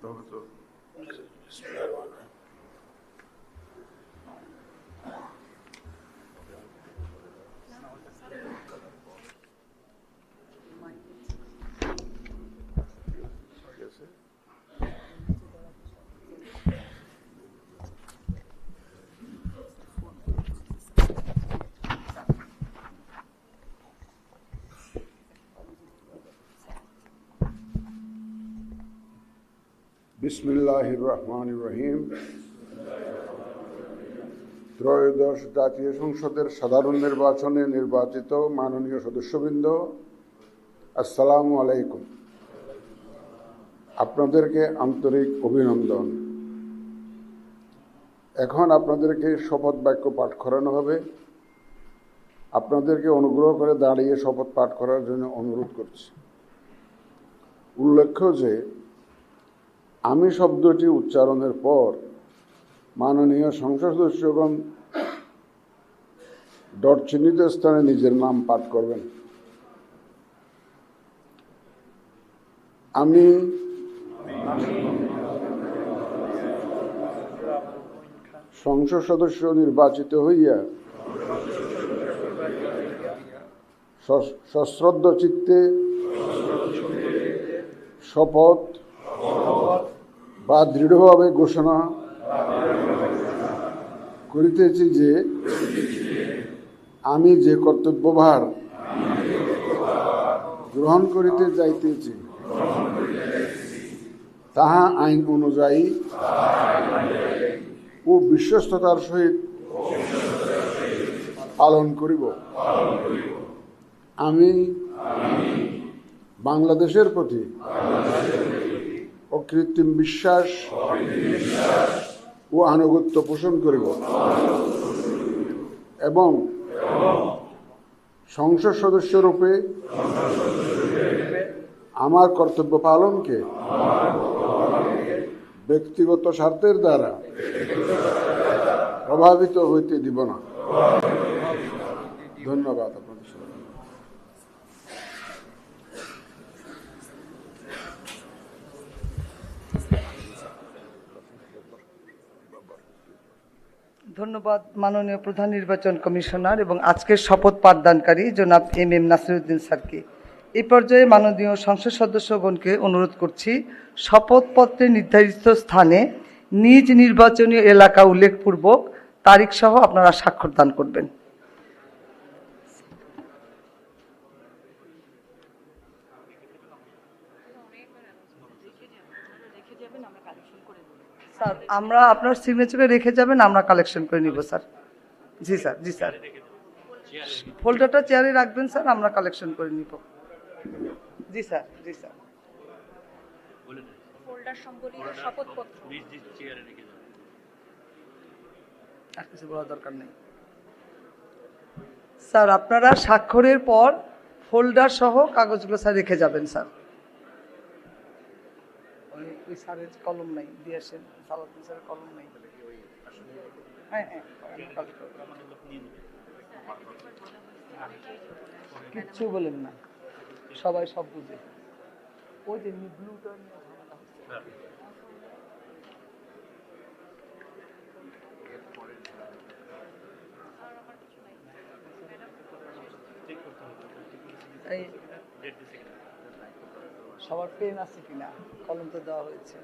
হবে তো। বিসমিল্লাহির রহমানির রহিম। ত্রয়োদশ জাতীয় সংসদের সাধারণ নির্বাচনে নির্বাচিত মাননীয় সদস্যবৃন্দ, আসসালামু আলাইকুম। আপনাদেরকে আন্তরিক অভিনন্দন। এখন আপনাদেরকে শপথ বাক্য পাঠ করানো হবে। আপনাদেরকে অনুগ্রহ করে দাঁড়িয়ে শপথ পাঠ করার জন্য অনুরোধ করছি। উল্লেখ্য যে আমি শব্দটি উচ্চারণের পর মাননীয় সংসদ সদস্যগণ ডট চিহ্নিত স্থানে নিজের নাম পাঠ করবেন। আমি সংসদ সদস্য নির্বাচিত হইয়া সশ্রদ্ধ চিত্তে শপথ বা দৃঢ়ভাবে ঘোষণা করিতেছি যে আমি যে কর্তব্যভার গ্রহণ করিতে যাইতেছি তাহা আইন অনুযায়ী ও বিশ্বস্ততার সহিত পালন করিব। আমি বাংলাদেশের প্রতি অকৃত্রিম বিশ্বাস ও আনুগত্য পোষণ করিব এবং সংসদ সদস্যরূপে আমার কর্তব্য পালনকে ব্যক্তিগত স্বার্থের দ্বারা প্রভাবিত হইতে দিব না। ধন্যবাদ আপনাদের সবাই। ধন্যবাদ মাননীয় প্রধান নির্বাচন কমিশনার এবং আজকের শপথ পাঠদানকারী জনাব এম নাসিরউদ্দিন স্যারকে। এই পর্যায়ে মাননীয় সংসদ সদস্যগণকে অনুরোধ করছি শপথপত্রে নির্ধারিত স্থানে নিজ নির্বাচনী এলাকা উল্লেখপূর্বক তারিখ সহ আপনারা স্বাক্ষর দান করবেন। স্যার আমরা আপনার সিগনেচারে রেখে যাবেন, আমরা কালেকশন করে নিব স্যার। জি স্যার, জি স্যার, ফোল্ডারটা চেয়ারে রাখবেন স্যার, আমরা কালেকশন করে নিব। জি স্যার, জি স্যার। ফোল্ডার সম্বলিত শপথপত্র নিজ চেয়ারে রেখে যাবেন, আর কিছু বলার দরকার নেই স্যার। আপনারা স্বাক্ষরের পর ফোল্ডার সহ কাগজগুলো স্যার রেখে যাবেন স্যার। ওই স্যারের কলম নাই, দিয়ে আসেন। সালাউদ্দিন স্যারের কলম নাই। হ্যাঁ হ্যাঁ, কিচ্ছু বলেন না, সবাই সব বুঝে। ওই যে ব্লুটা নিয়ে ঝামেলা হচ্ছে। সবার পেন আছে কিনা, কলম তো দেওয়া হয়েছে।